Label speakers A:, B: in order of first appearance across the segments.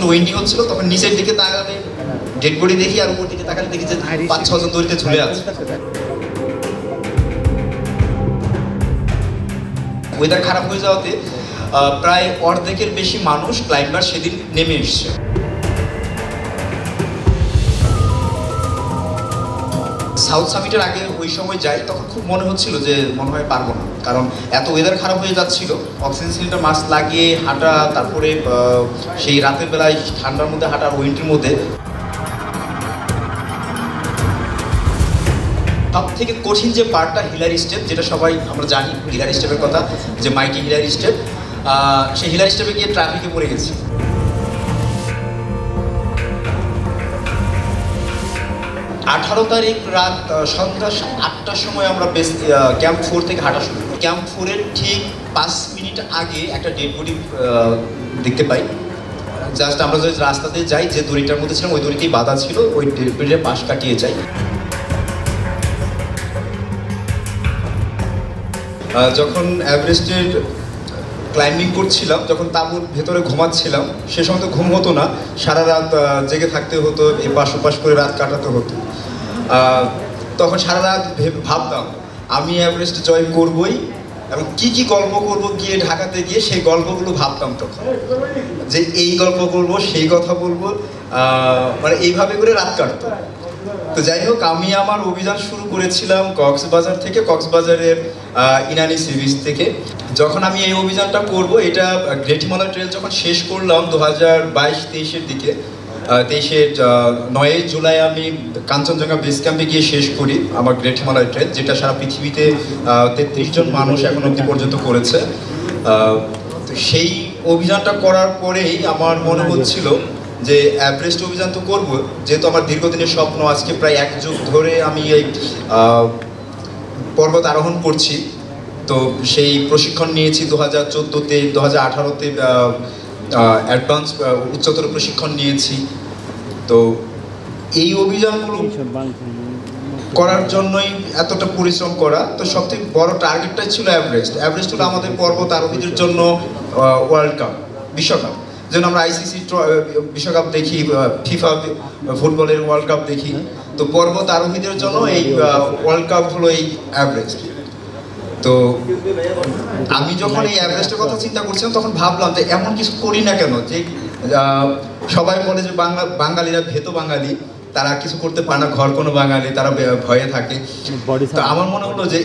A: Windy হচ্ছিল, তখন নিচের দিকে তাকালে ডেড বডি দেখি, আর উপর দিকে তাকালে দেখি যে 5-6 জন দড়িতে ঝুলে আছে। ওয়েদার খারাপ হয়ে যাওয়াতে প্রায় অর্ধেকের বেশি মানুষ ক্লাইম্বার সেদিন নেমে এসছে। সাউথ সামিটের আগে ওই সময় যাই, তখন খুব মনে হচ্ছিল যে মনে হয় পারবো না, কারণ এত ওয়েদার খারাপ হয়ে যাচ্ছিল। অক্সিজেন সিলিন্ডার মাস্ক লাগিয়ে হাঁটা, তারপরে সেই রাতের বেলায় ঠান্ডার মধ্যে হাঁটার, উইন্টের মধ্যে। সব থেকে কঠিন যে পার্টটা হিলারি স্টেপ, যেটা সবাই আমরা জানি হিলারি স্টেপের কথা, যে মাইটি হিলারি স্টেপ, সেই হিলারি স্টেপে গিয়ে ট্রাফিকে পড়ে গেছি। 18 তারিখ রাত সন্ধ্যা 8টার সময় আমরা ক্যাম্প 4 থেকে হাঁটা শুরু করি। ক্যাম্প 4-এর ঠিক 5 মিনিট আগে একটা ডেড বডি দেখতে পাই। জাস্ট আমরা যদি রাস্তাতে যাই, যে দড়িটার মধ্যে ছিলাম ওই দড়িতেই বাধা ছিল, ওই ডেড বডির পাশ কাটিয়ে যাই। যখন এভারেস্টের ক্লাইম্বিং করছিলাম, যখন তাঁবুর ভেতরে ঘুমাচ্ছিলাম, সে সময় তো ঘুম হতো না, সারা রাত জেগে থাকতে হতো, এপাশ ওপাশ করে রাত কাটাতে হতো। তখন সারা রাত ভাবতাম আমি এভারেস্ট জয় করবই, এবং কি কি গল্প করবো গিয়ে ঢাকাতে গিয়ে, সেই গল্পগুলো ভাবতাম তখন, যে এই গল্প করবো, সেই কথা বলবো, মানে এইভাবে করে রাত কাটতো। তো যাই হোক, আমি আমার অভিযান শুরু করেছিলাম কক্সবাজার থেকে, কক্সবাজারের ইনানি সি বিচ থেকে। যখন আমি এই অভিযানটা করব, এটা গ্রেট হিমালয় ট্রেল যখন শেষ করলাম 2022-23-এর দিকে, 9 জুলাই আমি কাঞ্চনজঙ্ঘা বেস ক্যাম্পে গিয়ে শেষ করি আমার গ্রেট হিমালয় ট্রেল, যেটা সারা পৃথিবীতে 33 জন মানুষ এখন অবধি পর্যন্ত করেছে। তো সেই অভিযানটা করার পরেই আমার মনে হচ্ছিল যে এভারেস্ট অভিযান তো করবো, যেহেতু আমার দীর্ঘদিনের স্বপ্ন। আজকে প্রায় 1 যুগ ধরে আমি এই পর্বত আরোহণ করছি। তো সেই প্রশিক্ষণ নিয়েছি 2014-তে, 2018-তে অ্যাডভান্স উচ্চতর প্রশিক্ষণ নিয়েছি। তো এই অভিযানগুলো করার জন্যই এতটা পরিশ্রম করা। তো সবথেকে বড় টার্গেটটাই ছিল এভারেস্ট। এভারেস্ট হলো আমাদের পর্বত আরোহীদের জন্য ওয়ার্ল্ড কাপ, বিশ্বকাপ। যেন আমরা আইসিসি বিশ্বকাপ দেখি, ফিফা ফুটবলের ওয়ার্ল্ড কাপ দেখি, তো পর্বত আরোহীদের জন্য এই ওয়ার্ল্ড কাপ হলো এই এভারেস্ট। তো আমি যখন এই এভারেস্টের কথা চিন্তা করছিলাম, তখন ভাবলাম যে এমন কিছু করি না কেন, যে সবাই বলে যে বাঙালিরা ভেতো বাঙালি, তারা কিছু করতে পারে না, ঘর কোনো বাঙালি, তারা ভয়ে থাকে। তো আমার মনে হলো যে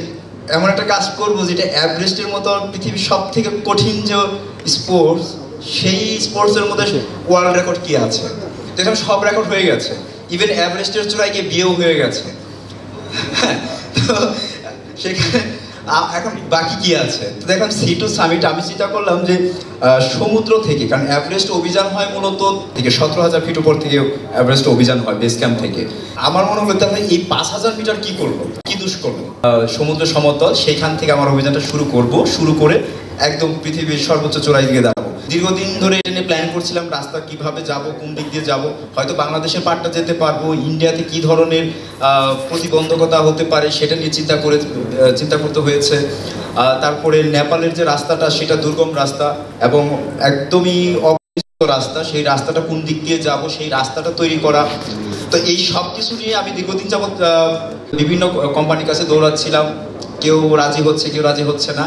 A: এমন একটা কাজ করবো যেটা এভারেস্টের মতো পৃথিবীর সব থেকে কঠিন যে স্পোর্টস, সেই স্পোর্টসের মধ্যে ওয়ার্ল্ড রেকর্ড কি আছে। তো এখানে সব রেকর্ড হয়ে গেছে, ইভেন এভারেস্টের চূড়ায় গিয়ে বিয়েও হয়ে গেছে। তো সেখানে এখন বাকি কি আছে। তো দেখুন C2 সামিট আমি চিন্তা করলাম যে সমুদ্র থেকে, কারণ এভারেস্ট অভিযান হয় মূলত থেকে 17,000 ফিট উপর থেকে এভারেস্ট অভিযান হয় বেস ক্যাম্প থেকে। আমার মনে হলো তাহলে এই 5,000 মিটার কি করবো, কি দুষ্কর্ম, সমুদ্র সমতল, সেখান থেকে আমার অভিযানটা শুরু করে একদম পৃথিবীর সর্বোচ্চ চূড়ায় দিকে দাঁড়াবো। দীর্ঘদিন ধরে এটা নিয়ে প্ল্যান করছিলাম, রাস্তা কিভাবে যাব, কোন দিক দিয়ে যাব, হয়তো বাংলাদেশের পার্টটা যেতে পারবো, ইন্ডিয়াতে কি ধরনের প্রতিবন্ধকতা হতে পারে সেটা নিয়ে চিন্তা করতে হয়েছে। তারপরে নেপালের যে রাস্তাটা, সেটা দুর্গম রাস্তা এবং একদমই অপরিচিত রাস্তা, সেই রাস্তাটা কোন দিক দিয়ে যাব, সেই রাস্তাটা তৈরি করা। তো এই সব কিছু নিয়ে আমি দীর্ঘদিন যাবৎ বিভিন্ন কোম্পানির কাছে দৌড়াচ্ছিলাম, কেউ রাজি হচ্ছে, কেউ রাজি হচ্ছে না।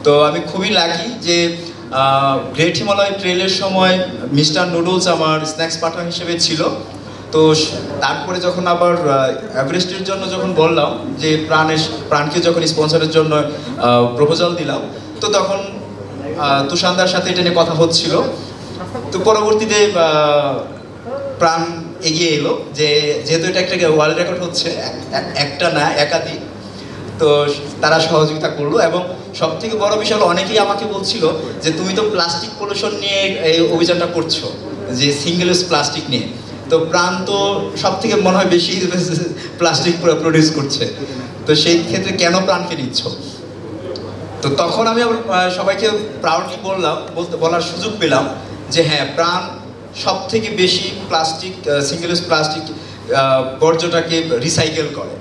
A: তো আমি খুবই লাকি যে গ্রেট হিমালয় ট্রেলের সময় মিস্টার নুডলস আমার স্ন্যাক্স পার্টনার হিসেবে ছিল। তো তারপরে যখন আবার এভারেস্টের জন্য যখন বললাম যে প্রাণকে যখন স্পন্সরের জন্য প্রপোজাল দিলাম, তো তখন তুষানদার সাথে এটা নিয়ে কথা হচ্ছিল। তো পরবর্তীতে প্রাণ এগিয়ে এলো, যেহেতু এটা একটা ওয়ার্ল্ড রেকর্ড হচ্ছে, একটা না একাধিক, তো তারা সহযোগিতা করলো। এবং সব থেকে বড় বিষয় হলো, অনেকেই আমাকে বলছিল যে তুমি তো প্লাস্টিক পলিউশন নিয়ে এই অভিযানটা করছো, যে সিঙ্গেল ইউজ প্লাস্টিক নিয়ে, তো প্রাণ তো সব থেকে মনে হয় বেশি প্লাস্টিক প্রডিউস করছে, তো সেই ক্ষেত্রে কেন প্রাণকে নিচ্ছ। তো তখন আমি সবাইকে প্রাউডলি বলার সুযোগ পেলাম যে হ্যাঁ, প্রাণ সব থেকে বেশি প্লাস্টিক, সিঙ্গেল ইউজ প্লাস্টিক বর্জ্যটাকে রিসাইকেল করে।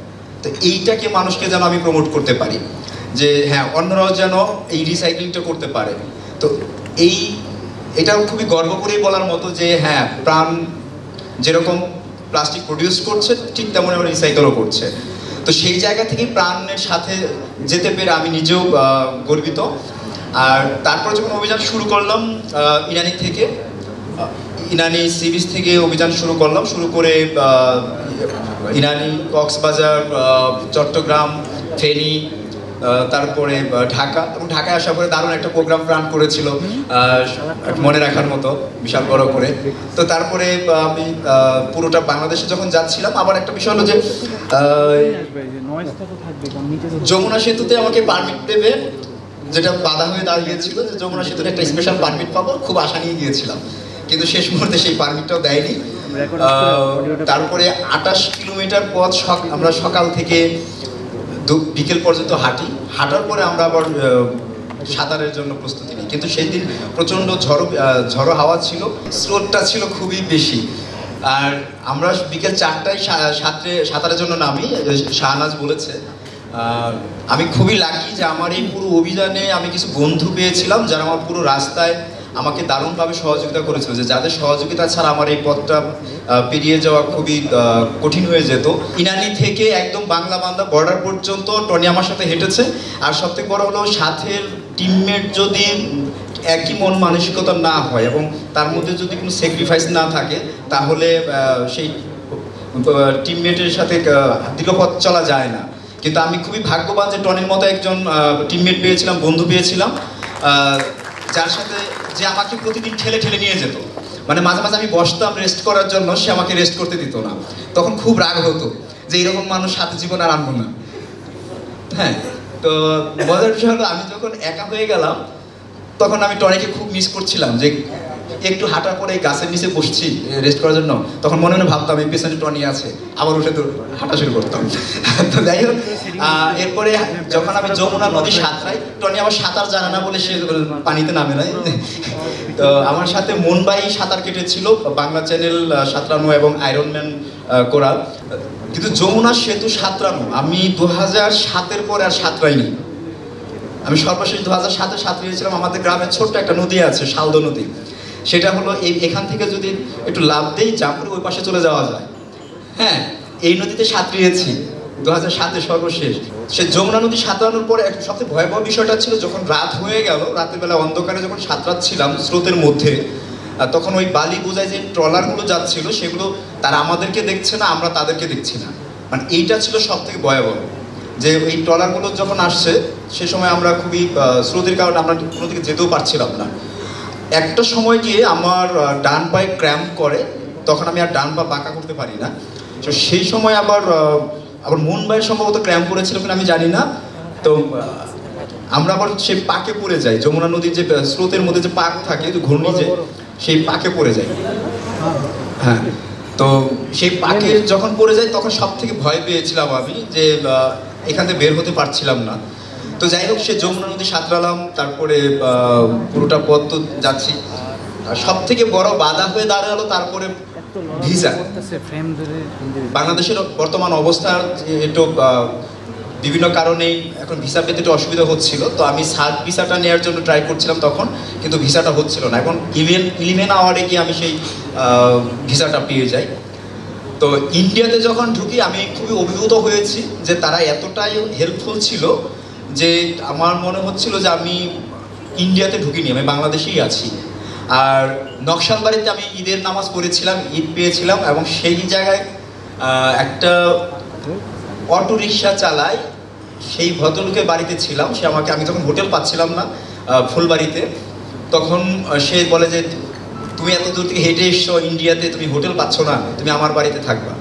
A: তো এইটাকে মানুষকে যেন আমি প্রমোট করতে পারি, যে হ্যাঁ অন্যরাও যেন এই রিসাইক্লিংটা করতে পারে। তো এই এটা খুবই গর্ব করেই বলার মতো যে হ্যাঁ, প্রাণ যেরকম প্লাস্টিক প্রডিউস করছে ঠিক তেমন আমরা রিসাইকেলও করছে। তো সেই জায়গা থেকেই প্রাণের সাথে যেতে পেরে আমি নিজেও গর্বিত। আর তারপর যখন অভিযান শুরু করলাম ইনানি থেকে, ইনানি সি বিচ থেকে অভিযান শুরু করলাম, শুরু করে ইনানি, কক্সবাজার, চট্টগ্রাম, ফেনী, তারপরে ঢাকা, এবং ঢাকায় আসার পরে দারুণ একটা প্রোগ্রাম প্ল্যান করেছিল মনে রাখার মতো বিশাল বড় করে। তো তারপরে আমি পুরোটা বাংলাদেশে যখন যাচ্ছিলাম, আবার একটা বিষয় হলো যে যমুনা সেতুতে আমাকে পারমিট দেবে, যেটা বাধা হয়ে দাঁড়িয়েছিল যে যমুনা সেতুতে একটা স্পেশাল পারমিট পাবো, খুব আশা নিয়ে গিয়েছিলাম, কিন্তু শেষ মুহূর্তে সেই পারমিটটাও দেয়নি। তারপরে 28 কিলোমিটার পথ আমরা সকাল থেকে বিকেল পর্যন্ত হাঁটার পরে আমরা আবার সাঁতারের জন্য প্রস্তুতি নিই। কিন্তু সেই দিন প্রচণ্ড ঝড়ো হাওয়া ছিল, স্রোতটা ছিল খুবই বেশি। আর আমরা বিকেল 4টায় সাঁতারের জন্য নামি, শাহনাজ বলেছে। আমি খুবই লাকি যে আমার এই পুরো অভিযানে আমি কিছু বন্ধু পেয়েছিলাম যারা আমার পুরো রাস্তায় আমাকে দারুণভাবে সহযোগিতা করেছিল, যে যাদের সহযোগিতা ছাড়া আমার এই পথটা পেরিয়ে যাওয়া খুবই কঠিন হয়ে যেত। ইনানি থেকে একদম বাংলা বান্দা বর্ডার পর্যন্ত টনি আমার সাথে হেঁটেছে। আর সবথেকে বড় হলো সাথের টিমমেট যদি একই মন মানসিকতা না হয় এবং তার মধ্যে যদি কোনো স্যাক্রিফাইস না থাকে, তাহলে সেই টিমমেটের সাথে দীর্ঘপথ চলা যায় না। কিন্তু আমি খুবই ভাগ্যবান যে টনির মতো একজন টিমমেট পেয়েছিলাম, বন্ধু পেয়েছিলাম, যার সাথে যে আমাকে প্রতিদিন ঠেলে ঠেলে নিয়ে যেত। মানে মাঝে মাঝে আমি বসতাম রেস্ট করার জন্য, সে আমাকে রেস্ট করতে দিত না। তখন খুব রাগ হতো যে এরকম মানুষ সাথে জীবন আর আনবো না। হ্যাঁ, তো মজার বিষয় হলো আমি যখন একা হয়ে গেলাম তখন আমি টনিকে খুব মিস করছিলাম, যে একটু হাঁটার পরে গাছের নিচে বসছি রেস্ট করার জন্য, তখন মনে মনে ভাবতাম এই পেছনে টনি আছে, আবার উঠে তো হাঁটা শুরু করতাম। তো যাই হোক, এরপরে যখন আমি যমুনা নদী সাঁতরাই, টনি আমার সাঁতার জানে না বলে সে পানিতে নামে নাই। তো আমার সাথে মুনবাই সাঁতার কেটেছিল, বাংলা চ্যানেল সাঁতরানো এবং আয়রনম্যান কোরাল। কিন্তু যমুনা সেতু সাঁতরানো আমি 2007-এর পরে আর সাঁতরাইনি। আমি সর্বশেষ 2007-এ সাঁতরিয়েছিলাম। আমাদের গ্রামের ছোট্ট একটা নদী আছে, শালদো নদী। সেটা হলো এখান থেকে যদি একটু লাফ দেই, জাম্প করে ওই পাশে চলে যাওয়া যায়। হ্যাঁ, এই নদীতে সাঁতরিয়েছি 2007-এ সর্বশেষ। সে যমুনা নদী সাঁতরানোর পরে সবচেয়ে ভয়াবহ বিষয়টা ছিল যখন রাত হয়ে গেল, রাতের বেলা অন্ধকারে যখন সাঁতরাচ্ছিলাম স্রোতের মধ্যে, তখন ওই বালি বোঝায় যে ট্রলারগুলো যাচ্ছিল, সেগুলো তারা আমাদেরকে দেখছে না, আমরা তাদেরকে দেখছি না। মানে এইটা ছিল সব থেকে ভয়াবহ, যে এই ট্রলারগুলো যখন আসছে সে সময় আমরা খুবই স্রোতের কারণে আমরা কোনো দিকে যেতেও পারছিলাম না। একটা সময় গিয়ে আমার ডান পায়ে ক্র্যাম্প করে, তখন আমি আর ডান পা বাঁকা করতে পারি না। তো সেই সময় আবার মুনবাইয়ের সম্ভবত ক্র্যাম্প করেছিল কিনা আমি জানি না। তো আমরা আবার সেই পাকে পড়ে যাই, যমুনা নদীর যে স্রোতের মধ্যে যে পাক থাকে, ঘূর্ণি, যে সেই পাকে পড়ে যাই। হ্যাঁ, তো সেই পাকে যখন পড়ে যাই তখন সব থেকে ভয় পেয়েছিলাম আমি, যে এখান থেকে বের হতে পারছিলাম না। তো যাই হোক, সে যমুনা নদী সাঁতরালাম, তারপরে পুরোটা পথ তো যাচ্ছি। সব থেকে বড় বাধা হয়ে দাঁড়ালো তারপরে ভিসা। বাংলাদেশের বর্তমান অবস্থা একটু বিভিন্ন কারণেই এখন ভিসা পেতে একটু অসুবিধা হচ্ছিল। তো আমি সার্চ ভিসাটা নেওয়ার জন্য ট্রাই করছিলাম তখন, কিন্তু ভিসাটা হচ্ছিল না। এখন 11 আওয়ারে গিয়ে আমি সেই ভিসাটা পেয়ে যাই। তো ইন্ডিয়াতে যখন ঢুকি আমি খুবই অভিভূত হয়েছি যে তারা এতটাই হেল্পফুল ছিল যে আমার মনে হচ্ছিল যে আমি ইন্ডিয়াতে ঢুকিনি, আমি বাংলাদেশেই আছি। আর নকশালবাড়িতে আমি ঈদের নামাজ পড়েছিলাম, ঈদ পেয়েছিলাম, এবং সেই জায়গায় একটা অটো রিক্সা চালায় সেই ভদ্রলোকের বাড়িতে ছিলাম। সে আমি তখন হোটেল পাচ্ছিলাম না ফুলবাড়িতে, তখন সে বলে যে তুমি এত দূর থেকে হেঁটে এসছো ইন্ডিয়াতে, তুমি হোটেল পাচ্ছ না, তুমি আমার বাড়িতে থাকবা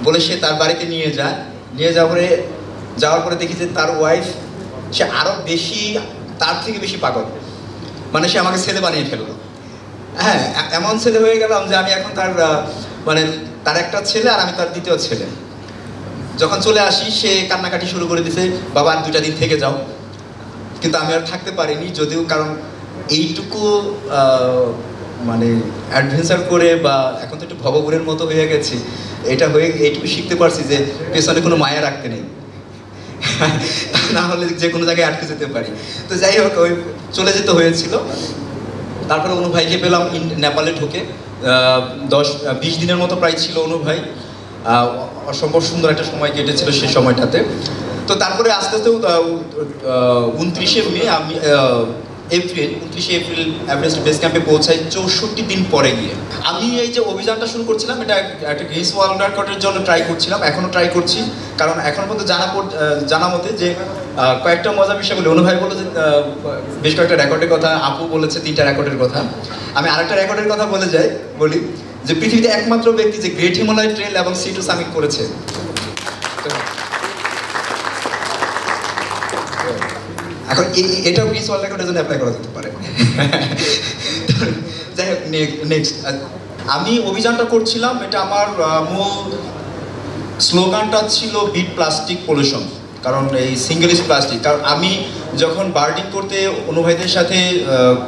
A: বলে সে তার বাড়িতে নিয়ে যায়। নিয়ে যাওয়ার পরে দেখি যে তার ওয়াইফ, সে আরও বেশি, তার থেকে বেশি পাগল। মানে সে আমাকে ছেলে বানিয়ে ফেললো। হ্যাঁ, এমন ছেলে হয়ে গেলাম যে আমি এখন তার একটা ছেলে আর আমি তার দ্বিতীয় ছেলে। যখন চলে আসি সে কান্নাকাটি শুরু করে দিছে, বাবা আর 2টা দিন থেকে যাও। কিন্তু আমি আর থাকতে পারিনি, যদিও কারণ এইটুকু মানে অ্যাডভেঞ্চার করে বা এখন তো একটু ভবঘুরের মতো হয়ে গেছি, এইটুকু শিখতে পারছি যে পেছনে কোনো মায়া রাখতে নেই, না হলে যে কোনো জায়গায় আটকে যেতে পারি। তো যাই হোক, ওই চলে যেতে হয়েছিল। তারপরে অনু ভাইকে পেলাম নেপালে ঢুকে। 10-20 দিনের মতো প্রায় ছিল অনু ভাই। অসম্ভব সুন্দর একটা সময় কেটেছিল সেই সময়টাতে। তো তারপরে আস্তে আস্তে 29শে মে আমি 29শে এপ্রিল এভারেস্ট বেস ক্যাম্পে পৌঁছাই 64 দিন পরে গিয়ে। আমি এই যে অভিযানটা শুরু করছিলাম, এটা একটা গিনেস ওয়ার্ল্ড রেকর্ডের জন্য ট্রাই করছিলাম, এখনও ট্রাই করছি। কারণ এখন পর্যন্ত জানা মতে যে কয়েকটা মজার বিষয় বলি। অনু ভাই বলে যে বেশ কয়েকটা রেকর্ডের কথা, আপু বলেছে 3টা রেকর্ডের কথা। আমি আরেকটা রেকর্ডের কথা বলি যে পৃথিবীতে একমাত্র ব্যক্তি যে গ্রেট হিমালয় ট্রেল এবং C2 সামিট করেছে। এখন এটাও গিনেস ওয়ার্ল্ড রেকর্ডের জন্য অ্যাপ্লাই করা যেতে পারে। যাই হোক, নেক্সট আমি অভিযানটা করছিলাম, এটা আমার মূল স্লোগানটা ছিল বিট প্লাস্টিক পলিউশন। কারণ এই সিঙ্গেল ইউজ প্লাস্টিক, কারণ আমি যখন বার্ডিং করতে অনু ভাইদের সাথে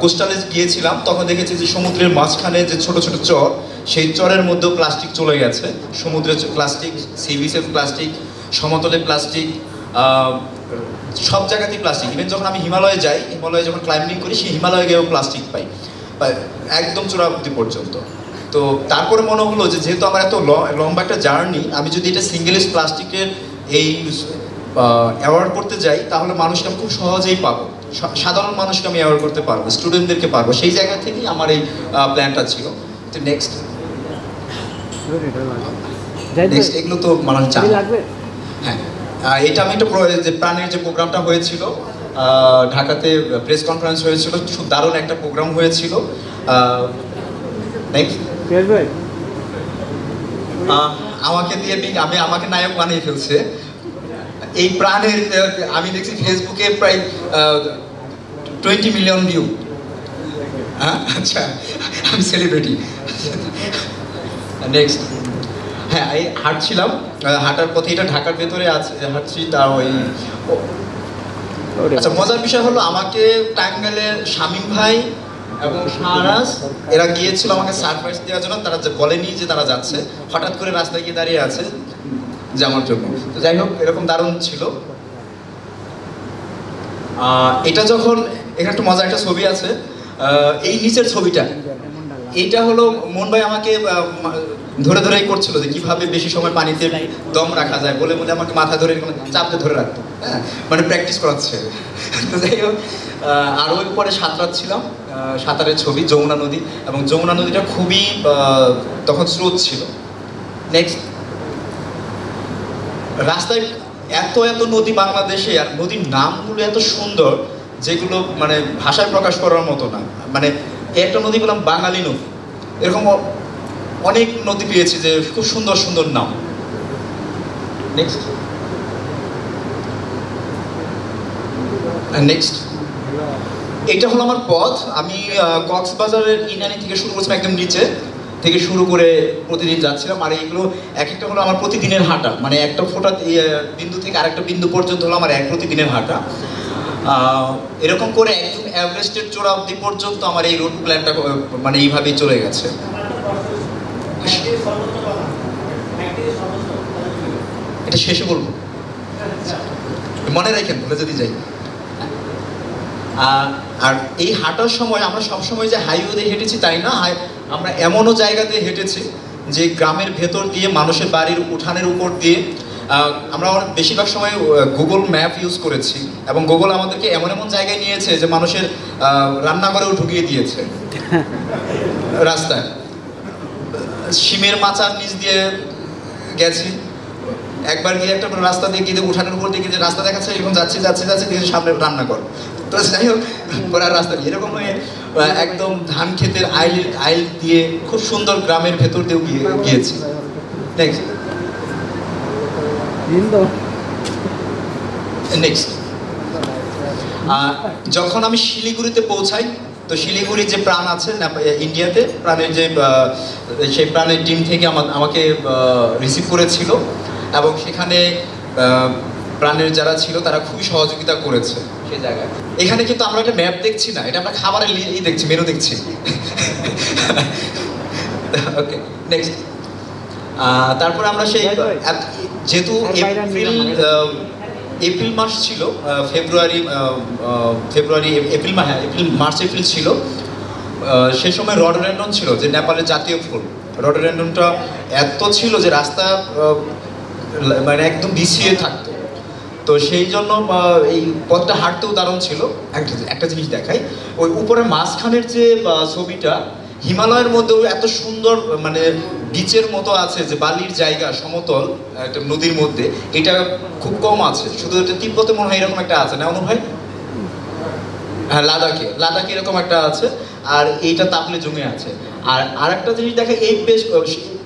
A: কোস্টালে গিয়েছিলাম, তখন দেখেছি যে সমুদ্রের মাঝখানে যে ছোট ছোট চর, সেই চরের মধ্যেও প্লাস্টিক চলে গেছে। সমুদ্রে প্লাস্টিক, সি বিচে প্লাস্টিক, সমতলে প্লাস্টিক, সব জায়গাতেই প্লাস্টিক। ইভেন যখন আমি হিমালয়ে যাই, হিমালয়ে যখন ক্লাইম্বিং করি, সেই হিমালয়ে গিয়েও প্লাস্টিক পাই একদম চূড়া অবধি পর্যন্ত। তো তারপরে মনে হলো যে যেহেতু আমার এত লম্বা একটা জার্নি, আমি যদি এটা সিঙ্গেল ইউজ প্লাস্টিকের এই অ্যাওয়ার্ড করতে যাই, তাহলে মানুষকে আমি খুব সহজেই পাবো, সাধারণ মানুষকে আমি অ্যাওয়ার্ড করতে পারবো, স্টুডেন্টদেরকে পারবো। সেই জায়গা থেকেই আমার এই প্ল্যানটা ছিল। তো নেক্সট এগুলো তো মানুষ জানে। হ্যাঁ, এটা আমি একটা যে প্রাণের যে প্রোগ্রামটা হয়েছিল ঢাকাতে, প্রেস কনফারেন্স হয়েছিল, খুব দারুণ একটা প্রোগ্রাম হয়েছিল। আমাকে দিয়ে আমাকে নায়ক বানিয়ে ফেলছে এই প্রাণের। আমি দেখছি ফেসবুকে প্রায় 20 মিলিয়ন ভিউ। হ্যাঁ, আচ্ছা, আমি সেলিব্রিটি। নেক্সট, হ্যাঁ, এই হাঁটছিলাম, হাঁটার পথে, এটা ঢাকার ভেতরে আছে, হাঁটছি। তা ওই আচ্ছা, মজার বিষয় হলো আমাকে টাঙ্গাইলের শামীম ভাই এবং শাহরাজ এরা গিয়েছিল আমাকে সারপ্রাইজ দেওয়ার জন্য। তারা বলেনি যে তারা যাচ্ছে, হঠাৎ করে রাস্তায় গিয়ে দাঁড়িয়ে আছে যাওয়ার জন্য। তো যাই হোক, এরকম দারুণ ছিল। এটা যখন, এখানে একটা মজার একটা ছবি আছে, এই নিচের ছবিটা, এইটা হলো মন ভাই আমাকে ধরে ধরেই করছিল যে কিভাবে বেশি সময় পানিতে দম রাখা যায়, বলে বলে আমাকে মাথা ধরে চাপতে ধরে রাখতো। হ্যাঁ, মানে প্র্যাকটিস করাচ্ছে। তো যাই হোক, আরও পরে সাঁতরাচ্ছিলাম, সাঁতারের ছবি, যমুনা নদী, এবং যমুনা নদীটা খুবই তখন স্রোত ছিল। নেক্সট, রাস্তায় এত এত নদী বাংলাদেশে, আর নদীর নামগুলো এত সুন্দর যেগুলো মানে ভাষায় প্রকাশ করার মতো না। মানে একটা নদী বললাম বাঙালি নদী, এরকম অনেক নদী পেয়েছি যে খুব সুন্দর সুন্দর নাম। নেক্সট, নেক্সট এটা হলো আমার পথ। আমি কক্সবাজারের ইনানি থেকে শুরু করছিলাম, একদম নিচে থেকে শুরু করে প্রতিদিন যাচ্ছিলাম। আর এইগুলো এক একটা হলো আমার প্রতিদিনের হাঁটা, মানে একটা ফোটা বিন্দু থেকে আরেকটা বিন্দু পর্যন্ত হলো আমার প্রতিদিনের হাঁটা। এরকম করে একদম এভারেস্টের চূড়া অবধি পর্যন্ত আমার এই রুট প্ল্যানটা মানে এইভাবেই চলে গেছে। এটা শেষে বলবো, মনে রাখেন, ভুলে যদি যাই। আর এই হাঁটার সময় আমরা সবসময় যে হাইওয়ে হেঁটেছি তাই না, আমরা এমনও জায়গাতে হেঁটেছি যে গ্রামের ভেতর দিয়ে, মানুষের বাড়ির উঠানের উপর দিয়ে। আমরা বেশিরভাগ সময় গুগল ম্যাপ ইউজ করেছি, এবং গুগল আমাদেরকে এমন এমন জায়গায় নিয়েছে যে মানুষের রান্নাঘরেও ঢুকিয়ে দিয়েছে রাস্তায়। শিমের মাচার নিচ দিয়ে গেছি, একবার গিয়ে একটা রাস্তা দিয়ে গিয়ে উঠানের উপর দিয়ে গিয়ে রাস্তা দেখাচ্ছে, এখন যাচ্ছি যাচ্ছি যাচ্ছি দিয়ে সামনে রান্নাঘর। তো যাই হোক, করার রাস্তা দিয়ে এরকম হয়ে একদম ধান ক্ষেতের আইল দিয়ে খুব সুন্দর গ্রামের ভেতর দিয়েও গিয়েছি। নেক্সট, নেক্সট যখন আমি শিলিগুড়িতে পৌঁছাই, তো শিলিগুড়ির যে প্রাণ আছে ইন্ডিয়াতে, প্রাণের যে সেই প্রাণের টিম থেকে আমাকে রিসিভ করেছিল, এবং সেখানে প্রাণের যারা ছিল তারা খুবই সহযোগিতা করেছে সেই জায়গায়। এখানে কিন্তু আমরা একটা ম্যাপ দেখছি না, এটা আমরা খাবারের দেখছি, মেনু দেখছি। ওকে, নেক্সট। তারপরে আমরা সেই, যেহেতু এপ্রিল মাস ছিল, এপ্রিল মার্চ এপ্রিল ছিল, সেই সময় রডোডেন্ড্রন ছিল, যে নেপালের জাতীয় ফুল। রডোডেন্ড্রনটা এত ছিল যে রাস্তা মানে একদম বিছিয়ে থাকতো। তো সেই জন্য এই পথটা হাঁটতেও দারুণ ছিল। একটা জিনিস দেখাই, ওই উপরে মাঝখানের যে ছবিটা, হিমালয়ের মধ্যেও এত সুন্দর মানে বিচের মতো আছে, যে বালির জায়গা সমতল একটা নদীর মধ্যে, এটা খুব কম আছে। শুধু এটা তিব্বতে মনে হয় এরকম একটা আছে না অনু ভাই? হ্যাঁ, লাদাখে এরকম একটা আছে, আর এইটা তাপলে জমে আছে। আর আরেকটা জিনিস দেখে, এই বেশ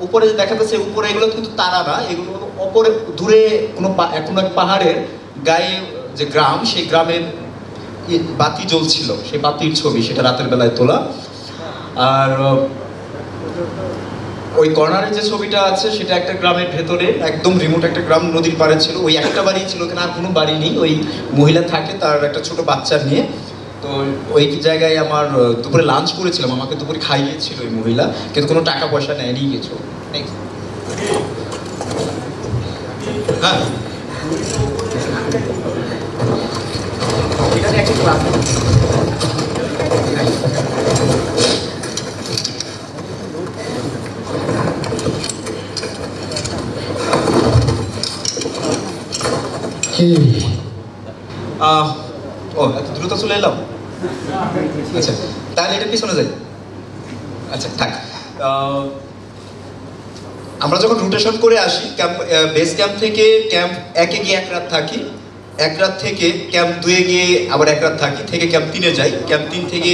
A: উপরে দেখা যাচ্ছে, উপরে এগুলো কিন্তু তারা না, এগুলো উপরে দূরে কোনো এক পাহাড়ের গায়ে যে গ্রাম, সেই গ্রামের বাতি জ্বলছিল, সেই বাতির ছবি, সেটা রাতের বেলায় তোলা। আর ওই কর্নারে যে ছবিটা আছে, সেটা একটা গ্রামের ভেতরে, একদম রিমোট একটা গ্রাম, নদীর পাড়ে ছিল। ওই একটা বাড়ি ছিল, কেন আর কোনো বাড়ি নেই। ওই মহিলা থাকে তার একটা ছোট বাচ্চা নিয়ে। তো ওই জায়গায় আমার দুপুরে লাঞ্চ করেছিলাম, আমাকে দুপুরে খাইয়েছিল ওই মহিলা, কিন্তু কোনো টাকা পয়সা নেয়নি কিছু। হ্যাঁ, ও এত দ্রুত চলে এলাম। আচ্ছা, তাহলে এটা পিছনে যাই। আচ্ছা থাক। আমরা যখন রোটেশন করে আসি, বেস ক্যাম্প থেকে ক্যাম্প 1-এ গিয়ে এক রাত থাকি, এক রাত থেকে ক্যাম্প 2-এ গিয়ে আবার এক রাত থাকি, থেকে ক্যাম্প 3-এ যাই, ক্যাম্প 3 থেকে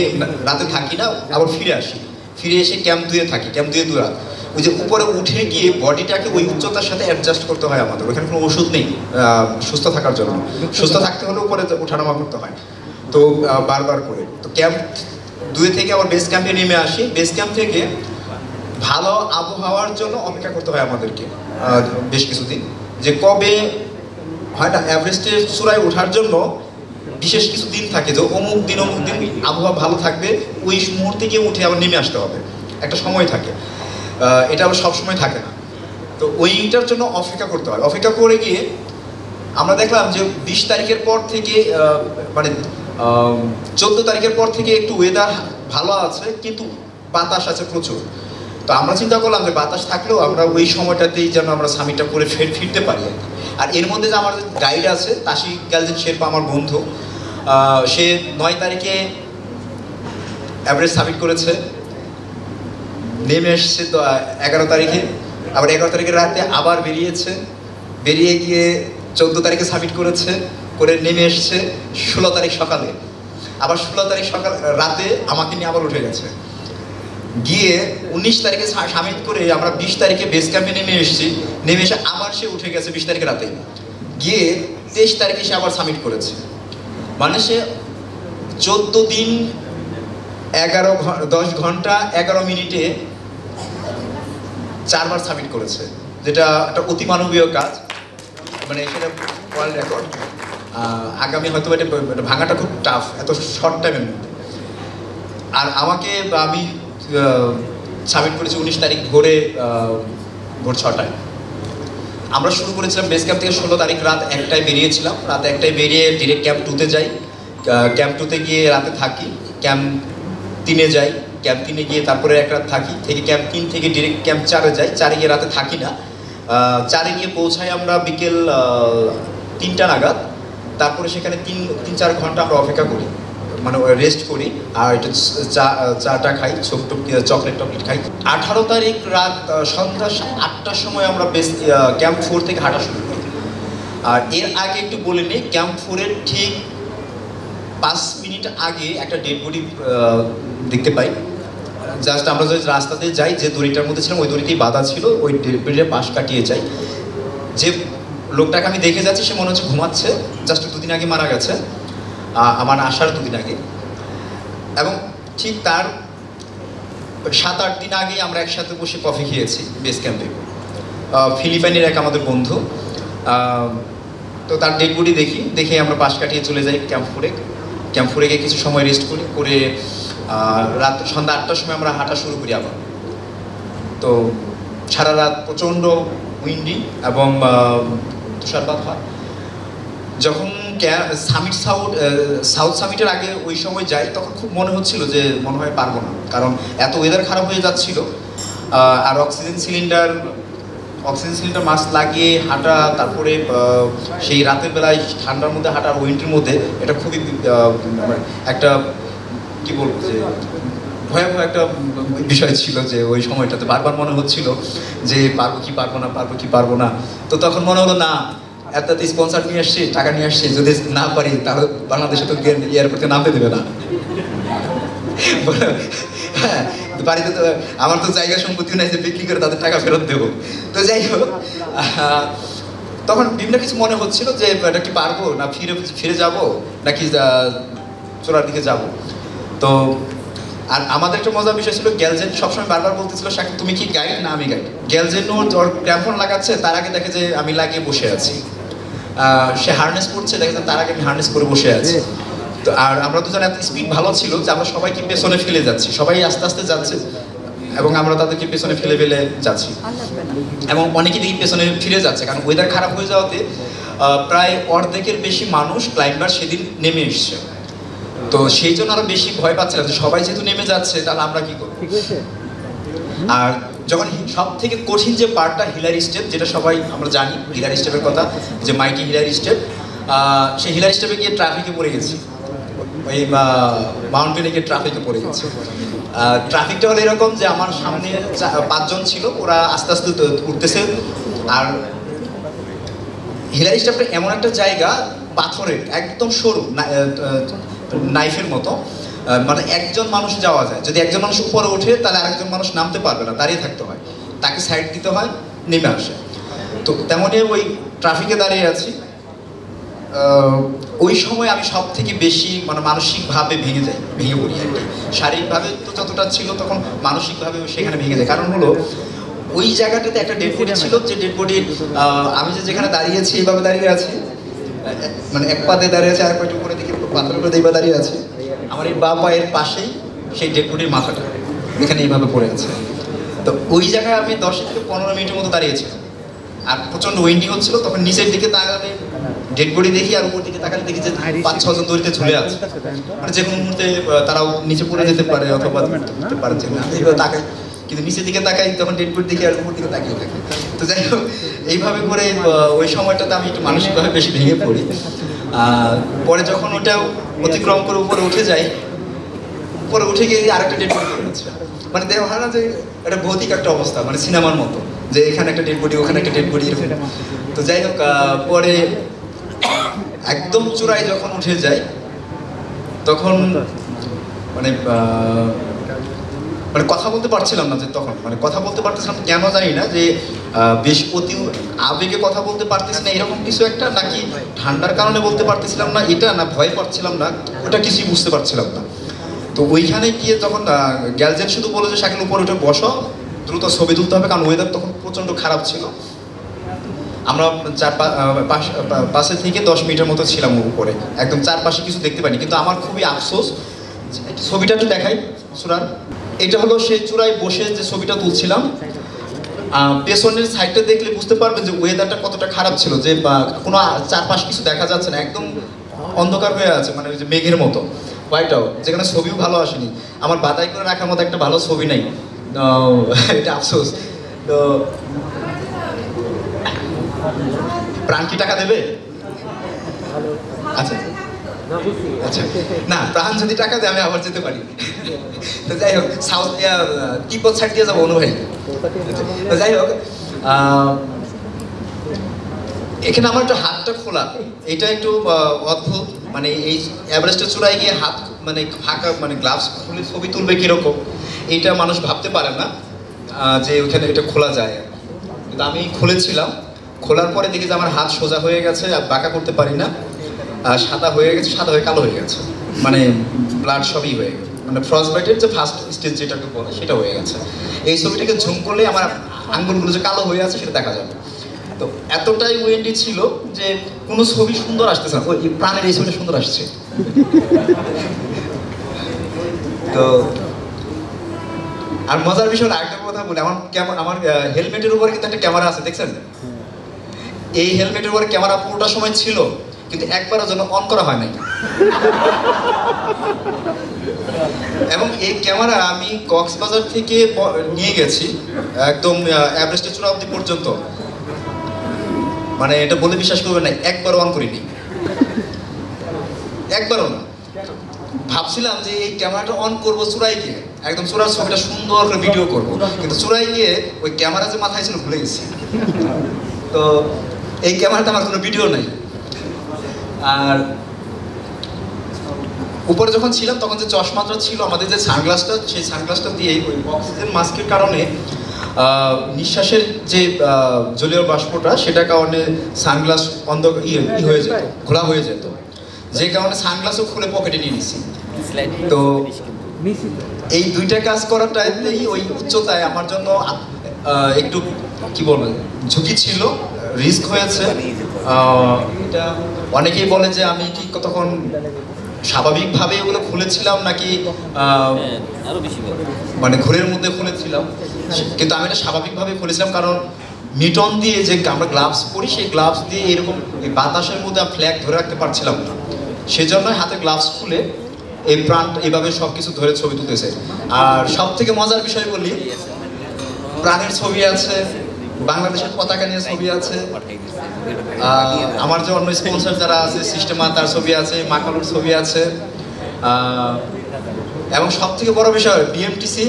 A: রাতে থাকি না, আবার ফিরে আসি, ফিরে এসে ক্যাম্প 2-এ থাকি, ক্যাম্প 2-এ 2 রাত। ওই যে উপরে উঠে গিয়ে বডিটাকে ওই উচ্চতার সাথে অ্যাডজাস্ট করতে হয় আমাদের। ওখানে কোনো ওষুধ নেই সুস্থ থাকার জন্য, সুস্থ থাকতে হলে উপরে ওঠানামা করতে হয়, তো বারবার করে। তো ক্যাম্প 2 থেকে আবার বেস ক্যাম্পে নেমে আসি, বেস ক্যাম্প থেকে ভালো আবহাওয়ার জন্য অপেক্ষা করতে হয় আমাদেরকে বেশ কিছুদিন, যে কবে হয় না, এভারেস্টের চূড়ায় ওঠার জন্য বিশেষ কিছু দিন থাকে, যে অমুক দিন আবহাওয়া ভালো থাকবে, ওই মুহূর্তে গিয়ে উঠে আবার নেমে আসতে হবে, একটা সময় থাকে। এটা আবার সবসময় থাকে না। তো ওইটার জন্য অপেক্ষা করতে হয়। অপেক্ষা করে গিয়ে আমরা দেখলাম যে 20 তারিখের পর থেকে, মানে 14 তারিখের পর থেকে একটু ওয়েদার ভালো আছে, কিন্তু বাতাস আছে প্রচুর। তো আমরা চিন্তা করলাম যে বাতাস থাকলেও আমরা ওই সময়টাতেই যেন আমরা সামিটটা করে ফিরতে পারি। আর এর মধ্যে যে আমার গাইড আছে তাসি গ্যালজেন শেরপা, আমার বন্ধু, সে 9 তারিখে এভারেস্ট সামিট করেছে, নেমে এসছে 11 তারিখে, আবার 11 তারিখের রাতে আবার বেরিয়ে গিয়ে 14 তারিখে সামিট করেছে, করে নেমে এসছে 16 তারিখ সকালে, আবার 16 তারিখ সকাল রাতে আমাকে নিয়ে আবার উঠে গেছে, গিয়ে 19 তারিখে সামিট করে আমরা 20 তারিখে বেস ক্যাম্পে নেমে এসে আবার সে উঠে গেছে 20 তারিখে রাতে, গিয়ে 23 তারিখে সে আবার সামিট করেছে। মানে সে 14 দিন 10 ঘন্টা 11 মিনিটে 4 বার সামিট করেছে, যেটা একটা অতি মানবীয় কাজ, মানে সেটা ওয়ার্ল্ড রেকর্ড। আগামী হয়তো এটা ভাঙাটা খুব টাফ এত শর্ট টাইমের মধ্যে। আর আমি সাবমিট করেছি 19 তারিখ ভোর 6টায়। আমরা শুরু করেছিলাম বেস ক্যাম্প থেকে 16 তারিখ রাত 1টায় বেরিয়েছিলাম, রাত 1টায় বেরিয়ে ডিরেক্ট ক্যাম্প 2-তে যাই, ক্যাম্প 2-তে গিয়ে রাতে থাকি, ক্যাম্প 3-এ যাই, ক্যাম্প 3-এ গিয়ে তারপরে এক রাত থাকি, থেকে ক্যাম্প 3 থেকে ডিরেক্ট ক্যাম্প 4-এ যাই, 4-এ গিয়ে রাতে থাকি না, 4-এ গিয়ে পৌঁছাই আমরা বিকেল 3টা নাগাদ। তারপরে সেখানে 3-4 ঘন্টা আমরা অপেক্ষা করি, মানে রেস্ট করি, আর একটু চাটা খাই, চকলেট খাই। 18 তারিখ রাত সন্ধ্যা 8টার সময় আমরা ক্যাম্প 4 থেকে হাঁটা শুরু করি। আর এর আগে একটু বলে নিই, ক্যাম্প 4-এর ঠিক 5 মিনিট আগে একটা ডেড বডি দেখতে পাই। জাস্ট আমরা যদি রাস্তাতে যাই, যে দড়িটার মধ্যে ছিলাম ওই দড়িতেই বাঁধা ছিল, ওই ডেড বডির পাশ কাটিয়ে যাই। যে লোকটাকে আমি দেখে যাচ্ছি সে মনে হচ্ছে ঘুমাচ্ছে, জাস্ট 2 দিন আগে মারা গেছে, আমার আসার 2 দিন আগে। এবং ঠিক তার 7-8 দিন আগে আমরা একসাথে বসে কফি খেয়েছি বেস ক্যাম্পে, ফিলিপাইনের এক আমাদের বন্ধু। তো তার ডেড বডি দেখে আমরা পাশ কাটিয়ে চলে যাই ক্যাম্প 4-এ গিয়ে কিছু সময় রেস্ট করে রাত সন্ধ্যা 8টার সময় আমরা হাঁটা শুরু করি আবার। তো সারা রাত প্রচণ্ড উইন্ডি এবং তুষারপাত হয়। যখন সামিট সাউথ সামিটের আগে ওই সময় যাই, তখন খুব মনে হচ্ছিল যে মনে হয় পারবো না, কারণ এত ওয়েদার খারাপ হয়ে যাচ্ছিল। আর অক্সিজেন সিলিন্ডার মাস্ক লাগিয়ে হাঁটা, তারপরে সেই রাতের বেলায় ঠান্ডার মধ্যে হাঁটা, উইন্টের মধ্যে, এটা খুবই একটা কি বলবো যে ভয়াবহ একটা বিষয় ছিল। যে ওই সময়টাতে বারবার মনে হচ্ছিল যে পারবো কি পারবো না। তো তখন মনে হলো না, এত স্পন্সার নিয়ে আসছি, টাকা নিয়ে আসছি, যদি না পারি তাহলে বাংলাদেশে তো এয়ারপোর্টে নামতে দেবে না। হ্যাঁ, বাড়িতে তো আমার তো জায়গা সম্পত্তিও নাই যে বিক্রি করে তাদের টাকা ফেরত দেবো। তো যাই হোক, তখন বিভিন্ন কিছু মনে হচ্ছিল যে এটা কি পারবো না, ফিরে যাব নাকি চোরার দিকে যাব। তো আর আমাদের একটা মজার বিষয় ছিল, গ্যালজেন সবসময় বারবার বলতেছিল, শাকিব তুমি কি গাইড না আমি গাইড। গ্যালজেন ওর ক্র্যাম্পন লাগাচ্ছে, তার আগে দেখে যে আমি লাগিয়ে বসে আছি। সে হার্নেস করছে, দেখে তার আগে আমি হার্নেস করে বসে আছি। তো আর আমরা দুজন এত স্পিড ভালো ছিল যে আমরা সবাইকে পেছনে ফেলে যাচ্ছি, সবাই আস্তে আস্তে যাচ্ছে এবং আমরা তাদেরকে পেছনে ফেলে যাচ্ছি, এবং অনেকেই দেখি পেছনে ফিরে যাচ্ছে, কারণ ওয়েদার খারাপ হয়ে যাওয়াতে প্রায় অর্ধেকের বেশি মানুষ ক্লাইম্বার সেদিন নেমে এসছে। তো সেই জন্য আরো বেশি ভয় পাচ্ছিলাম যে সবাই যেহেতু নেমে যাচ্ছে তাহলে আমরা কি করবো। আর যখন সব থেকে কঠিন যে পার্টটা হিলারি স্টেপ, যেটা সবাই আমরা জানি হিলারি স্টেপের কথা, যে মাইটি হিলারি স্টেপ, সেই হিলারি স্টেপে গিয়ে ট্রাফিকে পড়ে গেছি, ওই মাউন্টেনে গিয়ে ট্রাফিকে পড়ে গেছি। ট্রাফিকটা হলো এরকম যে আমার সামনে 5 জন ছিল, ওরা আস্তে আস্তে উঠতেছে। আর হিলারি স্টেপটা এমন একটা জায়গা, পাথরের একদম সরু, নাইফের মতো, মানে একজন মানুষ যাওয়া যায়। যদি একজন মানুষ উপরে ওঠে তাহলে আরেকজন মানুষ নামতে পারবে না, দাঁড়িয়ে থাকতে হয়, তাকে সাইড দিতে হয়, নেমে আসে। তো তেমনই ওই ট্রাফিকে দাঁড়িয়ে আছি। ওই সময় আমি সব থেকে বেশি মানে মানসিকভাবে ভেঙে পড়ি আর কি। শারীরিকভাবে তো যতটা ছিল, তখন মানসিকভাবে সেখানে ভেঙে যায়। কারণ হলো ওই জায়গাটাতে একটা ডেড বডি ছিল, যে ডেড বডি আমি যেখানে দাঁড়িয়েছি এইভাবে দাঁড়িয়ে আছি, মানে এক পাতে দাঁড়িয়ে আছে, আর পায়ের উপরে দিকে পাথরের উপরে এইভাবে দাঁড়িয়ে আছে। আমার এই বা পায়ের পাশেই সেই ডেড বডির মাথাটা এখানে এইভাবে পড়ে আছে। তো ওই জায়গায় আমি 10 থেকে 15 মিনিটের মতো দাঁড়িয়েছিলাম। আর প্রচন্ড উইন্ডি হচ্ছিল, তখন নিচের দিকে তাকালে ডেড বডি দেখি, আর উপর দিকে তাকালে দেখি যে 5-6 জন দড়িতে ঝুলে আছে, মানে যে কোনো মুহূর্তে তারাও নিচে পড়ে যেতে পারে অথবা করতে পারে না। এইভাবে তাকাই, কিন্তু নিচের দিকে তাকাই, তখন ডেড বডি দেখি আর উপর দিকে তাকিয়ে থাকি। তো যাই হোক, এইভাবে করে ওই সময়টাতে আমি একটু মানসিকভাবে বেশি ভেঙে পড়ি। পরে যখন ওটা অতিক্রম করে উপরে উঠে যাই, উপরে উঠে গিয়ে আরেকটা ডেড বডি পড়ে আছে। মানে দেখ হয় না যে একটা ভৌতিক একটা অবস্থা, মানে সিনেমার মতো, যে এখানে একটা ডেড বডি, ওখানে একটা ডেড বডি, এরকম। তো যাই হোক, পরে একদম চূড়ায় যখন উঠে যাই, তখন মানে কথা বলতে পারছিলাম না। যে তখন মানে কথা বলতে পারতেছিলাম কেন জানি না, যে বেশ অতি আবেগে কথা বলতে পারতেছি না এরকম কিছু একটা, নাকি ঠান্ডার কারণে বলতে পারতেছিলাম না এটা, না ভয় পাচ্ছিলাম না, ওটা কিছুই বুঝতে পারছিলাম না। তো ওইখানে গিয়ে তখন গ্যালজেন শুধু বলে যে শাকিল উপরে উঠে বসো, দ্রুত ছবি তুলতে হবে, কারণ ওয়েদার তখন প্রচণ্ড খারাপ ছিল। আমরা পাশে থেকে 10 মিনিটের মতো ছিলাম উপরে, একদম চারপাশে কিছু দেখতে পাইনি। কিন্তু আমার খুবই আফসোস, ছবিটা একটু দেখাই চূড়ার। এটা হলো সেই চূড়ায় বসে যে ছবিটা তুলছিলাম। পেছনের সাইডটা দেখলে বুঝতে পারবেন যে ওয়েদারটা কতটা খারাপ ছিল, যে কোনো চারপাশে কিছু দেখা যাচ্ছে না, একদম অন্ধকার হয়ে আছে, মানে ওই যে মেঘের মতো হোয়াইট আউট, যেখানে ছবিও ভালো আসেনি। আমার বাদাই করে রাখার মতো একটা ভালো ছবি নাই, এটা আফসোস। তো প্রাণ কি টাকা দেবে? আচ্ছা আচ্ছা, না প্রাণ যদি টাকা দেয় আমি আবার যেতে পারি। তো যাই হোক, সাউথ তিব্বত সাইড দিয়ে যাবো অনুভাই। তো যাই হোক, এখানে আমার একটু হাতটা খোলা, এটা একটু অদ্ভুত। মানে এই এভারেস্টের চূড়ায় গিয়ে হাত মানে ফাঁকা, মানে গ্লাভস খুলে ছবি তুলবে কিরকম, এইটা মানুষ ভাবতে পারে না যে ওখানে এটা খোলা যায়। কিন্তু আমি খুলেছিলাম, খোলার পরে দেখি যে আমার হাত সোজা হয়ে গেছে, আর বাঁকা করতে পারি না, সাদা হয়ে গেছে, সাদা হয়ে কালো হয়ে গেছে, মানে ব্লাড সবই হয়ে গেছে, মানে ফ্রস্টবাইটের যে ফার্স্ট স্টেজ যেটাকে বলে সেটা হয়ে গেছে। এই ছবিটাকে ঝুম করলে আমার আঙ্গুলগুলো যে কালো হয়ে আছে সেটা দেখা যাবে। তো এতটাই উইন্ডি ছিল যে কোনো ছবি সুন্দর আসতেছে না। ওই প্রাণের এই ছবিটা সুন্দর আসছে। তো আর মজার বিষয় আরেকটা কথা বলি, আমার হেলমেটের উপরে কিন্তু একটা ক্যামেরা আছে, দেখছেন? এই হেলমেটের উপরে ক্যামেরা পুরোটা সময় ছিল, কিন্তু একবারের জন্য অন করা হয় নাই। এবং এই ক্যামেরা আমি কক্সবাজার থেকে নিয়ে গেছি একদম এভারেস্টের চূড়া অবধি পর্যন্ত, মানে এটা বলে বিশ্বাস করবেন না, একবারও অন করিনি, একবারও না। ভাবছিলাম যে এই ক্যামেরাটা অন করবো চূড়ায় গিয়ে, একদম চূড়ার ছবিটা সুন্দর করে ভিডিও করবো, কিন্তু চূড়ায় গিয়ে ওই ক্যামেরা যে মাথায় ছিল ভুলে গেছি। তো এই ক্যামেরাতে আমার কোনো ভিডিও নাই। আর উপরে যখন ছিলাম তখন যে চশমাটা ছিল আমাদের, যে সানগ্লাসটা, সেই সানগ্লাসটা দিয়ে ওই অক্সিজেন মাস্কের কারণে নিঃশ্বাসের যে জলীয় বাষ্পটা, সেটার কারণে সানগ্লাস হয়ে যেত, ঘোলা হয়ে যেত, যে কারণে সানগ্লাসও খুলে পকেটে নিয়ে নিছি। তো এই দুইটা কাজ করাটাতেই ওই উচ্চতায় আমার জন্য একটু কি বলবো ঝুঁকি ছিল, রিস্ক হয়েছে। এটা অনেকেই বলে যে আমি কি তখন স্বাভাবিকভাবে ওগুলো খুলেছিলাম নাকি মানে ঘোরের মধ্যে খুলেছিলাম, কিন্তু আমি এটা স্বাভাবিকভাবে খুলেছিলাম, কারণ মিটন দিয়ে যে আমরা গ্লাভস পরি, সেই গ্লাভস দিয়ে এরকম বাতাসের মধ্যে ফ্ল্যাগ ধরে রাখতে পারছিলাম না, সেজন্য হাতে গ্লাভস খুলে এই প্রাণ এইভাবে সবকিছু ধরে ছবি তুলতেছে। আর সব থেকে মজার বিষয় বলি, প্রাণের ছবি আছে, বাংলাদেশের পতাকা নিয়ে ছবি আছে, আমার যে অন্য স্পন্সর যারা আছে সিস্টেমা তার ছবি আছে, মাকালুর ছবি আছে, এবং সব থেকে বড় বিষয় বিএমটিসি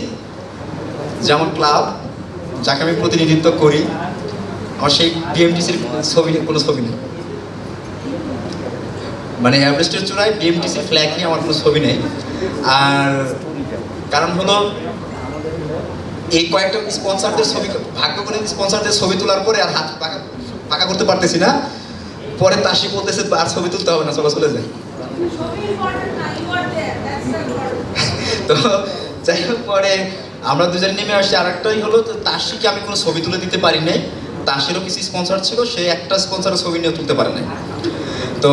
A: যেমন ক্লাব যাকে আমি প্রতিনিধিত্ব করি, আমার সেই বিএমটিসির কোনো ছবি নেই, মানে এভারেস্টের চূড়ায় বিএমটিসি ফ্ল্যাগ নিয়ে আমার কোনো ছবি নেই। আর কারণ হলো এই কয়েকটা স্পন্সরদের ছবি, ভাগ্য করে স্পন্সরদের ছবি তোলার পরে আর হাত পাকা করতে পারতেছি না, পরে তাসি বলতেছে আর ছবি তুলতে হবে না, চলে যায়। তো যাই হোক, পরে আমরা দুজন নেমে আসছি। আর একটাই হলো তাসিকে আমি কোনো ছবি তুলে দিতে পারি নাই, তাসিরও কিছু স্পন্সর ছিল, সে একটা স্পন্সরের ছবি নিয়ে তুলতে পারে নাই। তো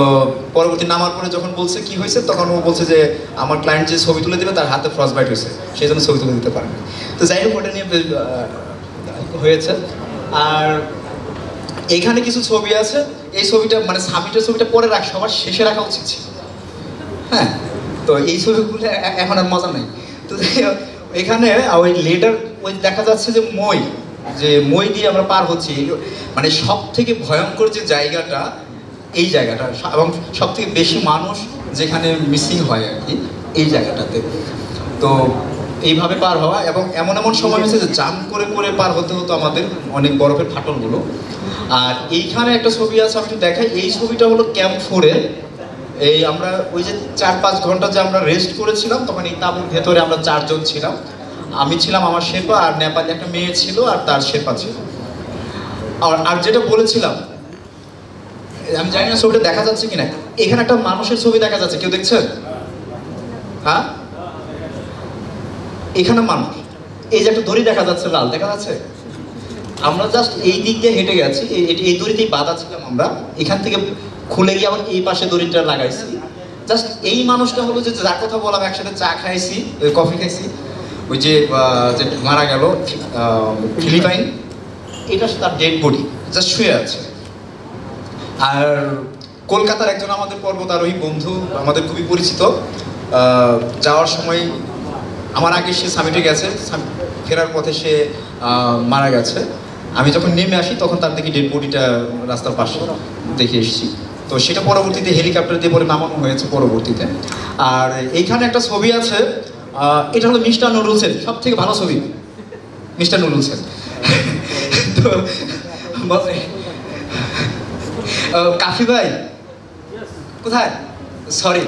A: পরবর্তী নামার পরে যখন বলছে কি হয়েছে, তখন ও বলছে যে আমার ক্লায়েন্ট যে ছবি তুলে দেবে তার হাতে ফ্রস্ট বাইট হয়েছে, সেই জন্য ছবি তুলে দিতে পারে না। তো যাই হোক, ওটা নিয়ে হয়েছে। আর এইখানে কিছু ছবি আছে, এই ছবিটা মানে সামিটের ছবিটা পরে সবার শেষে রাখা উচিত ছিল, হ্যাঁ। তো এই ছবিগুলো এখন আর মজা নেই। তো এখানে ওই লেডার, ওই দেখা যাচ্ছে যে মই দিয়ে আমরা পার হচ্ছি, মানে সব থেকে ভয়ঙ্কর যে জায়গাটা এই জায়গাটা, এবং সব থেকে বেশি মানুষ যেখানে মিসিং হয় আর কি এই জায়গাটাতে। তো এইভাবে পার হওয়া, এবং এমন এমন সময় হয়েছে যে জাম করে করে পার হতে হতো আমাদের অনেক বরফের ফাটলগুলো। আর এইখানে একটা ছবি আছে, আমি দেখাই। এই ছবিটা হলো ক্যাম্প 4-এ, এই আমরা ওই যে 4-5 ঘন্টা যে আমরা রেস্ট করেছিলাম, তখন এই তাঁবুর ভেতরে আমরা 4 জন ছিলাম। আমি ছিলাম, আমার শেরপা, আর নেপালি একটা মেয়ে ছিল, আর তার শেরপা ছিল। আর যেটা বলেছিলাম, আমি জানি না ছবিটা দেখা যাচ্ছে কিনা, এখানে একটা মানুষের ছবি দেখা যাচ্ছে, কেউ দেখছেন? হ্যাঁ, এখানে মানুষ, এই যে একটা দড়ি দেখা যাচ্ছে লাল, দেখা যাচ্ছে? আমরা জাস্ট এই দিক দিয়ে হেঁটে গেছি, এই দড়িতেই বাঁধা ছিলাম আমরা, এখান থেকে খুলে গিয়ে আবার এই পাশে দড়িটা লাগাইছি। জাস্ট এই মানুষটা হলো যে যার কথা বললাম, একসাথে চা খাইছি, কফি খাইছি, ওই যে মারা গেল ফিলিপাইন, এটা তার ডেড বডি জাস্ট শুয়ে আছে। আর কলকাতার একজন আমাদের পর্বতারোহী বন্ধু, আমাদের খুবই পরিচিত, যাওয়ার সময় আমার আগে সে সামিটে গেছে, ফেরার পথে সে মারা গেছে। আমি যখন নেমে আসি তখন তার দেখি ডেড বডিটা রাস্তার পাশে দেখে এসেছি। তো সেটা পরবর্তীতে হেলিকপ্টার দিয়ে পরে নামানো হয়েছে পরবর্তীতে। আর এইখানে একটা ছবি আছে, এটা হলো মিস্টার নুডলসের সব থেকে ভালো ছবি, মিস্টার নুডলসের। তো কাফি ভাই কোথায়? সরি,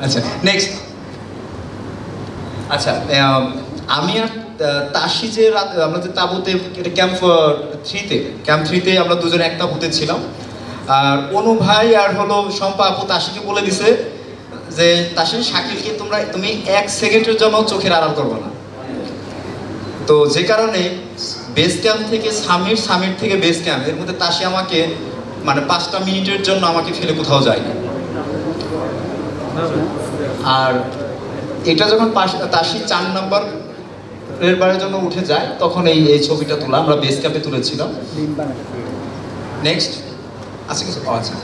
A: আচ্ছা নেক্সট। আচ্ছা, আমি আর তাসি যে আমরা যে তাঁবুতে, ক্যাম্প 3-তে আমরা দুজন এক তাঁবুতে ছিলাম। আর অনু ভাই আর হলো শম্পা আপু তাসিকে বলে দিছে যে তাসি, শাকিলকে তুমি 1 সেকেন্ডের জন্য চোখের আড়াল করবো না। তো যে কারণে বেস ক্যাম্প থেকে সামিট থেকে বেস ক্যাম্প, এর মধ্যে তাসি আমাকে মানে 5টা মিনিটের জন্য আমাকে ফেলে কোথাও যায়নি। আর এটা যখন তাসি 4 নম্বর পরের বারের জন্য উঠে যায় তখন এই ছবিটা তোলা, আমরা বেস ক্যাম্পে তুলেছিলাম। নেক্সট আচ্ছা কিছু আচ্ছা,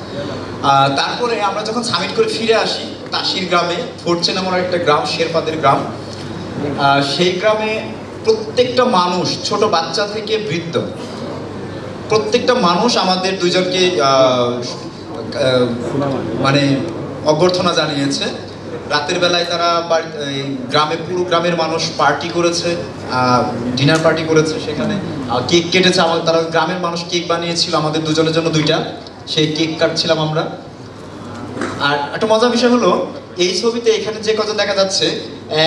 A: তারপরে আমরা যখন সামিট করে ফিরে আসি তাসির গ্রামে, ফোরচেন আমার একটা গ্রাম, শেরপাদের গ্রাম। সেই গ্রামে প্রত্যেকটা মানুষ, ছোট বাচ্চা থেকে বৃদ্ধ, প্রত্যেকটা মানুষ আমাদের দুইজনকে মানে অভ্যর্থনা জানিয়েছে। রাতের বেলায় তারা গ্রামে, পুরো গ্রামের মানুষ পার্টি করেছে, ডিনার পার্টি করেছে, সেখানে কেক কেটেছে। তারা গ্রামের মানুষ কেক বানিয়েছিল আমাদের দুজনের জন্য 2টা, সেই কেক কাটছিলাম আমরা। আর একটা মজার বিষয় হলো এই ছবিতে এখানে যে কত দেখা যাচ্ছে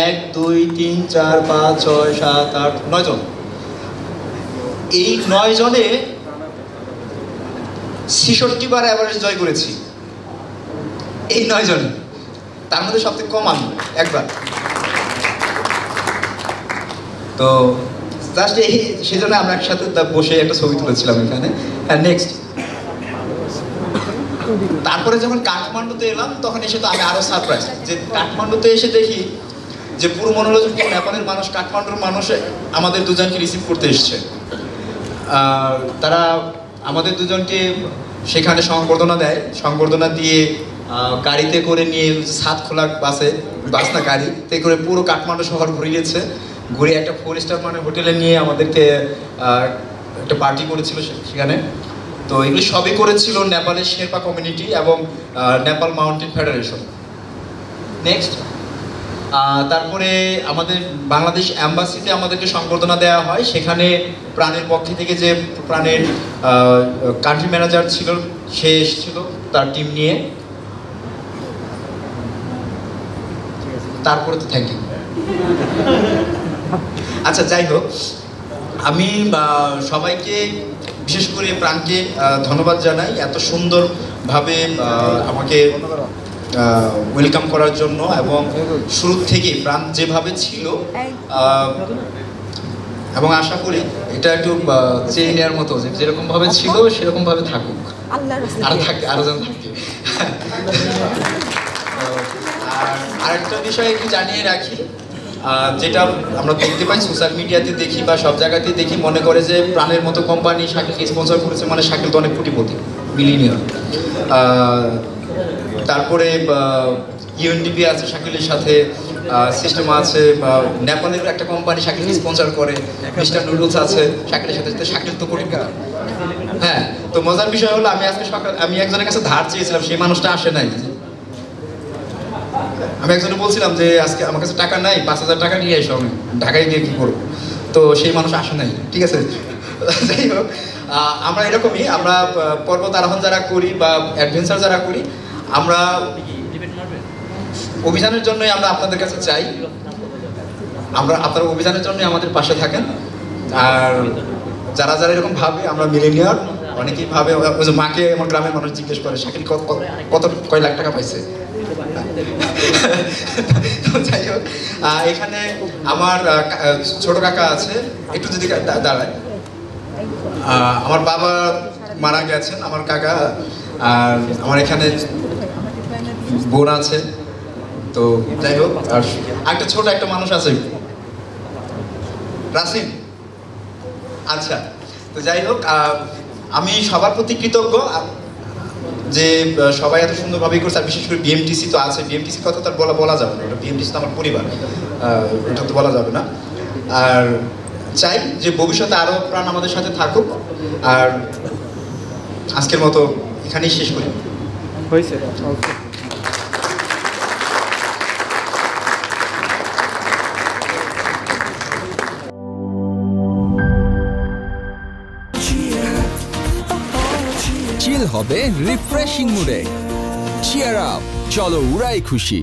A: 1 2 3 4 5 6 7 8 9 জন, এই 9 জনে 66 বার এভারেজ জয় করেছি, এই 9 জন। তার মধ্যে সবথেকে কম আমি একবার। তো জাস্ট এই সেজন্য আমরা একসাথে বসে একটা ছবি তুলেছিলাম এখানে। হ্যাঁ নেক্সট, তারপরে যখন কাঠমান্ডুতে এলাম তখন এসে তো আমি আরো সারপ্রাইজ, যে কাঠমান্ডুতে এসে দেখি যে পুরো মনে হলো যে নেপালের মানুষ, কাঠমান্ডুর মানুষ আমাদের দুজনকে রিসিভ করতে এসছে। তারা আমাদের দুজনকে সেখানে সংবর্ধনা দেয়, সংবর্ধনা দিয়ে গাড়িতে করে নিয়ে সাতখোলা বাস না গাড়িতে করে পুরো কাঠমান্ডু শহর ঘুরিয়েছে, ঘুরে একটা 4 স্টার মানে হোটেলে নিয়ে আমাদেরকে একটা পার্টি করেছিল সেখানে। তো এগুলি সবই করেছিল নেপালের শেরপা কমিউনিটি এবং নেপাল মাউন্টেন ফেডারেশন। নেক্সট, তারপরে আমাদের বাংলাদেশ অ্যাম্বাসিতে আমাদেরকে সংবর্ধনা দেওয়া হয়, সেখানে প্রাণের পক্ষে থেকে যে প্রাণের কান্ট্রি ম্যানেজার ছিল সে এসেছিল তার টিম নিয়ে। তারপরে তো থ্যাংক ইউ। আচ্ছা যাই হোক, আমি সবাইকে বিশেষ করে প্রাণকে ধন্যবাদ জানাই এত সুন্দরভাবে আমাকে ওয়েলকাম করার জন্য, এবং শুরু থেকে প্রাণ যেভাবে ছিল, এবং আশা করি এটা একটু চেয়ে নেওয়ার মতো, যেরকম ভাবে ছিল সেরকম ভাবে থাকুক, আরো যেন থাকে। আর আরেকটা বিষয় একটু জানিয়ে রাখি, যেটা আমরা দেখতে পাই সোশ্যাল মিডিয়াতে দেখি বা সব জায়গাতে দেখি, মনে করে যে প্রাণের মতো কোম্পানি শাকিলকে স্পন্সর করেছে মানে শাকিল তো অনেক কোটিপতি, মিলিনিয়ার। তারপরে ইউএনডিপি আছে শাকিলের সাথে সিস্টেম আছে, নেপালের একটা কোম্পানি শাকিলকে স্পন্সর করে, মিস্টার নুডলস আছে শাকিলের সাথে, শাকিল তো কোটিপতি। হ্যাঁ, তো মজার বিষয় হলো আমি আজকে সকাল আমি একজনের কাছে ধার চেয়েছিলাম, সেই মানুষটা আসে নাই। আমি একজনে বলছিলাম যে আজকে আমার কাছে টাকা নাই, 5000 টাকা নিয়ে এসো, আমি ঢাকায় গিয়ে কি করবো, তো সেই মানুষ আসে নাই। ঠিক আছে, যাই হোক, আমরা এরকমই, আমরা পর্বত আরোহণ যারা করি বা অ্যাডভেঞ্চার যারা করি, আমরা অভিযানের জন্যই আমরা আপনাদের কাছে চাই, আমরা আপনার অভিযানের জন্যই আমাদের পাশে থাকেন। আর যারা যারা এরকম ভাবে আমরা মিলেনিয়ার, অনেকেই ভাবে, ওই যে মাকে আমার গ্রামের মানুষ জিজ্ঞেস করে শাকিল কয় লাখ টাকা পাইছে। যাই হোক, এখানে আমার ছোট কাকা আছে, একটু যদি দাঁড়ায়। আমার বাবা মারা গেছেন, আমার কাকা, আর আমার এখানে বোন আছে। তো যাই হোক, আর একটা ছোট একটা মানুষ আছে, রাসিম। আচ্ছা, তো যাই হোক, আমি সবার প্রতি কৃতজ্ঞ যে সবাই এত সুন্দরভাবেই করছে, আর বিশেষ করে বিএমটিসি তো আছে, বিএমটিসি কথা তো আর বলা যাবে না, ওটা বিএমটিসি তো আমার পরিবার, এটা তো বলা যাবে না। আর চাই যে ভবিষ্যতে আরও প্রাণ আমাদের সাথে থাকুক। আর আজকের মতো এখানেই শেষ করি। হয়েছে।
B: চিল হবে রিফ্রেশিং মুডে, চিয়ার আপ, চলো উড়াই খুশি।